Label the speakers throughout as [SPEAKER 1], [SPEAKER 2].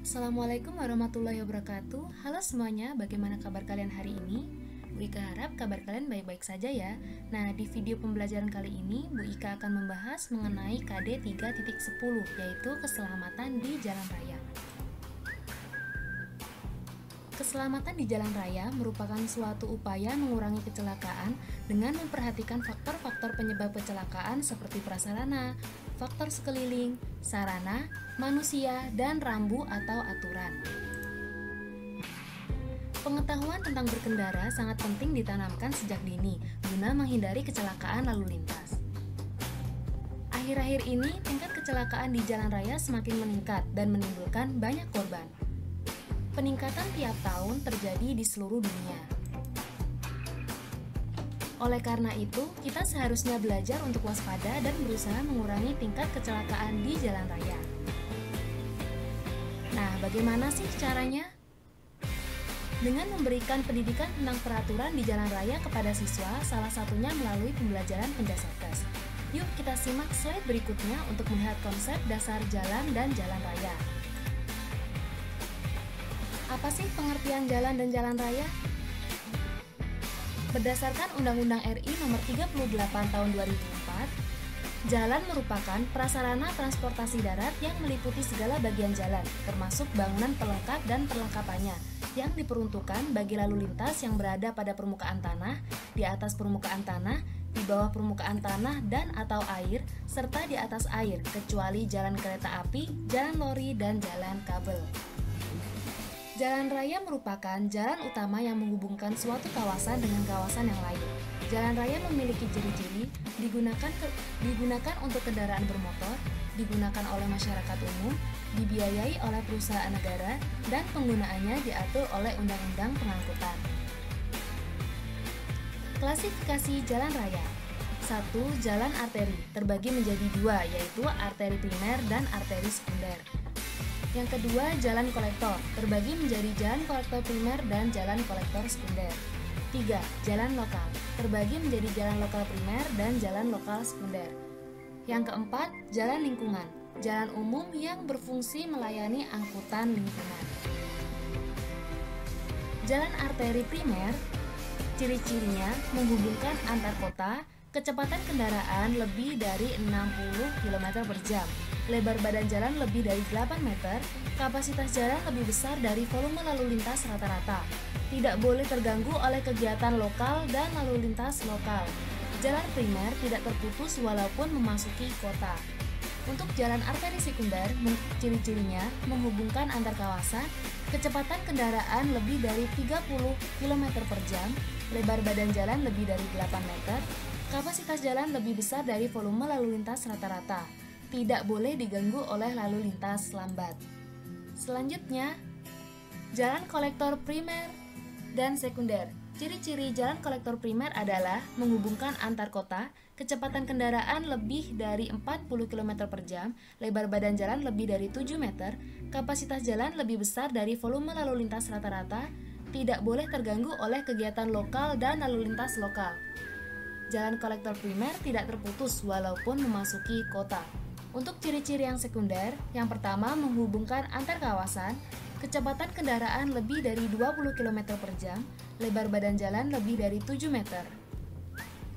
[SPEAKER 1] Assalamualaikum warahmatullahi wabarakatuh. Halo semuanya, bagaimana kabar kalian hari ini? Bu Ika harap kabar kalian baik-baik saja ya. Nah, di video pembelajaran kali ini, Bu Ika akan membahas mengenai KD 3.10, yaitu keselamatan di jalan raya. Keselamatan di jalan raya merupakan suatu upaya mengurangi kecelakaan dengan memperhatikan faktor-faktor penyebab kecelakaan seperti prasarana, faktor sekeliling, sarana, manusia, dan rambu atau aturan. Pengetahuan tentang berkendara sangat penting ditanamkan sejak dini guna menghindari kecelakaan lalu lintas. Akhir-akhir ini, tingkat kecelakaan di jalan raya semakin meningkat dan menimbulkan banyak korban. Peningkatan tiap tahun terjadi di seluruh dunia. Oleh karena itu, kita seharusnya belajar untuk waspada dan berusaha mengurangi tingkat kecelakaan di jalan raya. Nah, bagaimana sih caranya? Dengan memberikan pendidikan tentang peraturan di jalan raya kepada siswa, salah satunya melalui pembelajaran Penjasatkes. Yuk kita simak slide berikutnya untuk melihat konsep dasar jalan dan jalan raya. Apa sih pengertian jalan dan jalan raya? Berdasarkan Undang-Undang RI Nomor 38 Tahun 2004, jalan merupakan prasarana transportasi darat yang meliputi segala bagian jalan, termasuk bangunan pelengkap dan perlengkapannya, yang diperuntukkan bagi lalu lintas yang berada pada permukaan tanah, di atas permukaan tanah, di bawah permukaan tanah dan atau air, serta di atas air, kecuali jalan kereta api, jalan lori, dan jalan kabel. Jalan raya merupakan jalan utama yang menghubungkan suatu kawasan dengan kawasan yang lain. Jalan raya memiliki ciri-ciri, digunakan untuk kendaraan bermotor, digunakan oleh masyarakat umum, dibiayai oleh perusahaan negara, dan penggunaannya diatur oleh Undang-Undang Pengangkutan. Klasifikasi jalan raya. 1. Jalan arteri, terbagi menjadi 2, yaitu arteri primer dan arteri sekunder. Yang kedua, jalan kolektor, terbagi menjadi jalan kolektor primer dan jalan kolektor sekunder. 3. Jalan lokal, terbagi menjadi jalan lokal primer dan jalan lokal sekunder. Yang keempat, jalan lingkungan, jalan umum yang berfungsi melayani angkutan lingkungan. Jalan arteri primer, ciri-cirinya menghubungkan antar kota, kecepatan kendaraan lebih dari 60 km per jam, lebar badan jalan lebih dari 8 meter, kapasitas jalan lebih besar dari volume lalu lintas rata-rata, tidak boleh terganggu oleh kegiatan lokal dan lalu lintas lokal. Jalan primer tidak terputus walaupun memasuki kota. Untuk jalan arteri sekunder, ciri-cirinya menghubungkan antar kawasan, kecepatan kendaraan lebih dari 30 km per jam, lebar badan jalan lebih dari 8 meter, kapasitas jalan lebih besar dari volume lalu lintas rata-rata, tidak boleh diganggu oleh lalu lintas lambat. Selanjutnya, jalan kolektor primer dan sekunder. Ciri-ciri jalan kolektor primer adalah menghubungkan antar kota, kecepatan kendaraan lebih dari 40 km per jam, lebar badan jalan lebih dari 7 meter, kapasitas jalan lebih besar dari volume lalu lintas rata-rata, tidak boleh terganggu oleh kegiatan lokal dan lalu lintas lokal. Jalan kolektor primer tidak terputus walaupun memasuki kota. Untuk ciri-ciri yang sekunder, yang pertama menghubungkan antar kawasan, kecepatan kendaraan lebih dari 20 km per jam, lebar badan jalan lebih dari 7 meter.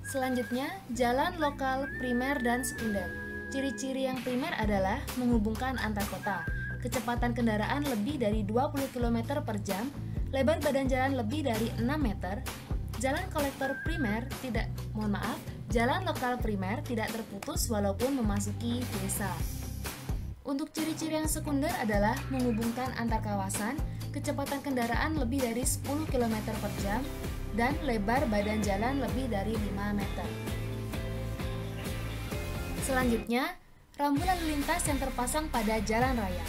[SPEAKER 1] Selanjutnya, jalan lokal primer dan sekunder. Ciri-ciri yang primer adalah menghubungkan antar kota, kecepatan kendaraan lebih dari 20 km per jam, lebar badan jalan lebih dari 6 meter. Jalan kolektor primer jalan lokal primer tidak terputus walaupun memasuki desa. Untuk ciri-ciri yang sekunder adalah menghubungkan antar kawasan, kecepatan kendaraan lebih dari 10 km per jam, dan lebar badan jalan lebih dari 5 meter. Selanjutnya, rambu lalu lintas yang terpasang pada jalan raya.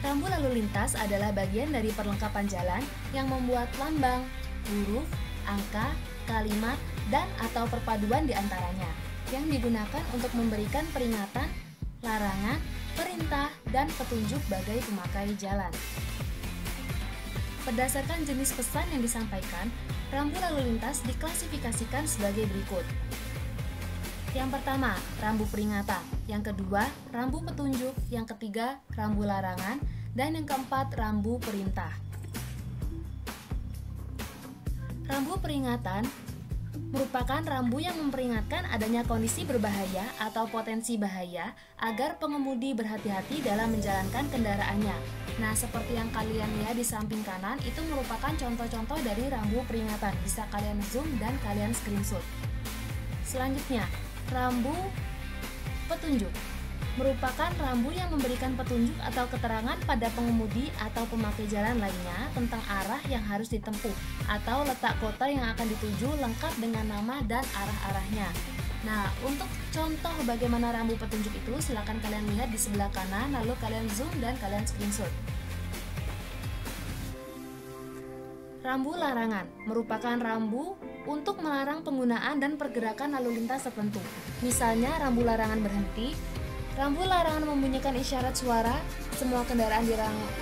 [SPEAKER 1] Rambu lalu lintas adalah bagian dari perlengkapan jalan yang membuat lambang, huruf, angka, kalimat, dan atau perpaduan di antaranya, yang digunakan untuk memberikan peringatan, larangan, perintah, dan petunjuk bagi pemakai jalan. Berdasarkan jenis pesan yang disampaikan, rambu lalu lintas diklasifikasikan sebagai berikut. Yang pertama, rambu peringatan. Yang kedua, rambu petunjuk. Yang ketiga, rambu larangan. Dan yang keempat, rambu perintah. Rambu peringatan merupakan rambu yang memperingatkan adanya kondisi berbahaya atau potensi bahaya agar pengemudi berhati-hati dalam menjalankan kendaraannya. Nah, seperti yang kalian lihat di samping kanan, itu merupakan contoh-contoh dari rambu peringatan. Bisa kalian zoom dan kalian screenshot. Selanjutnya, rambu petunjuk merupakan rambu yang memberikan petunjuk atau keterangan pada pengemudi atau pemakai jalan lainnya tentang arah yang harus ditempuh atau letak kota yang akan dituju lengkap dengan nama dan arah-arahnya. Nah, untuk contoh bagaimana rambu petunjuk itu, silakan kalian lihat di sebelah kanan, lalu kalian zoom dan kalian screenshot. Rambu larangan merupakan rambu untuk melarang penggunaan dan pergerakan lalu lintas tertentu. Misalnya, rambu larangan berhenti, rambu larangan membunyikan isyarat suara, semua kendaraan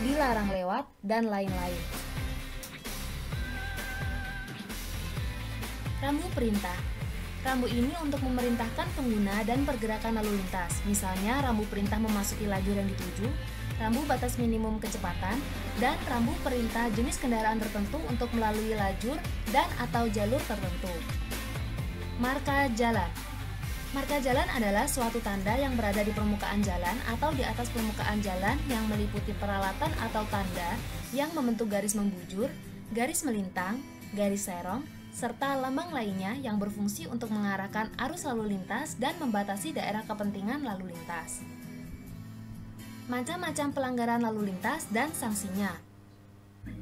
[SPEAKER 1] dilarang lewat, dan lain-lain. Rambu perintah. Rambu ini untuk memerintahkan pengguna dan pergerakan lalu lintas. Misalnya, rambu perintah memasuki lajur yang dituju, rambu batas minimum kecepatan, dan rambu perintah jenis kendaraan tertentu untuk melalui lajur dan atau jalur tertentu. Marka jalan. Marka jalan adalah suatu tanda yang berada di permukaan jalan atau di atas permukaan jalan yang meliputi peralatan atau tanda yang membentuk garis membujur, garis melintang, garis serong, serta lambang lainnya yang berfungsi untuk mengarahkan arus lalu lintas dan membatasi daerah kepentingan lalu lintas. Macam-macam pelanggaran lalu lintas dan sanksinya.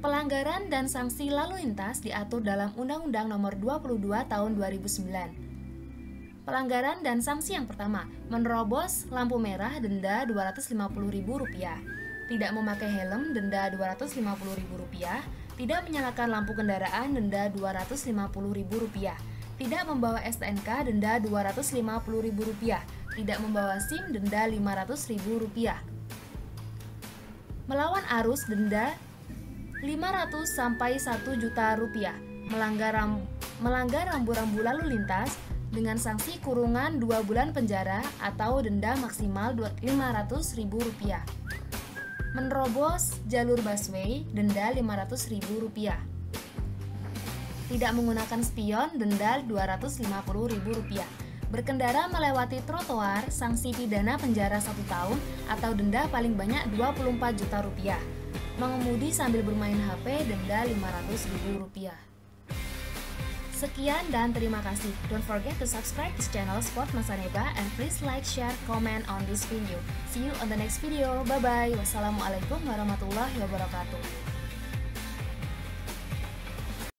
[SPEAKER 1] Pelanggaran dan sanksi lalu lintas diatur dalam Undang-Undang Nomor 22 Tahun 2009. Pelanggaran dan sanksi yang pertama, menerobos lampu merah denda Rp250.000, tidak memakai helm denda Rp250.000, tidak menyalakan lampu kendaraan denda Rp250.000, tidak membawa STNK denda Rp250.000, tidak membawa SIM denda Rp500.000. Melawan arus denda Rp500 sampai Rp1.000.000. Melanggar rambu-rambu lalu lintas dengan sanksi kurungan 2 bulan penjara atau denda maksimal Rp500.000. Menerobos jalur busway, denda Rp500.000. Tidak menggunakan spion, denda Rp250.000. Berkendara melewati trotoar, sanksi pidana penjara 1 tahun atau denda paling banyak Rp24 juta. Mengemudi sambil bermain HP, denda Rp500.000. Sekian dan terima kasih. Don't forget to subscribe this channel Sport Masaneba and please like, share, comment on this video. See you on the next video. Bye bye. Wassalamualaikum warahmatullahi wabarakatuh.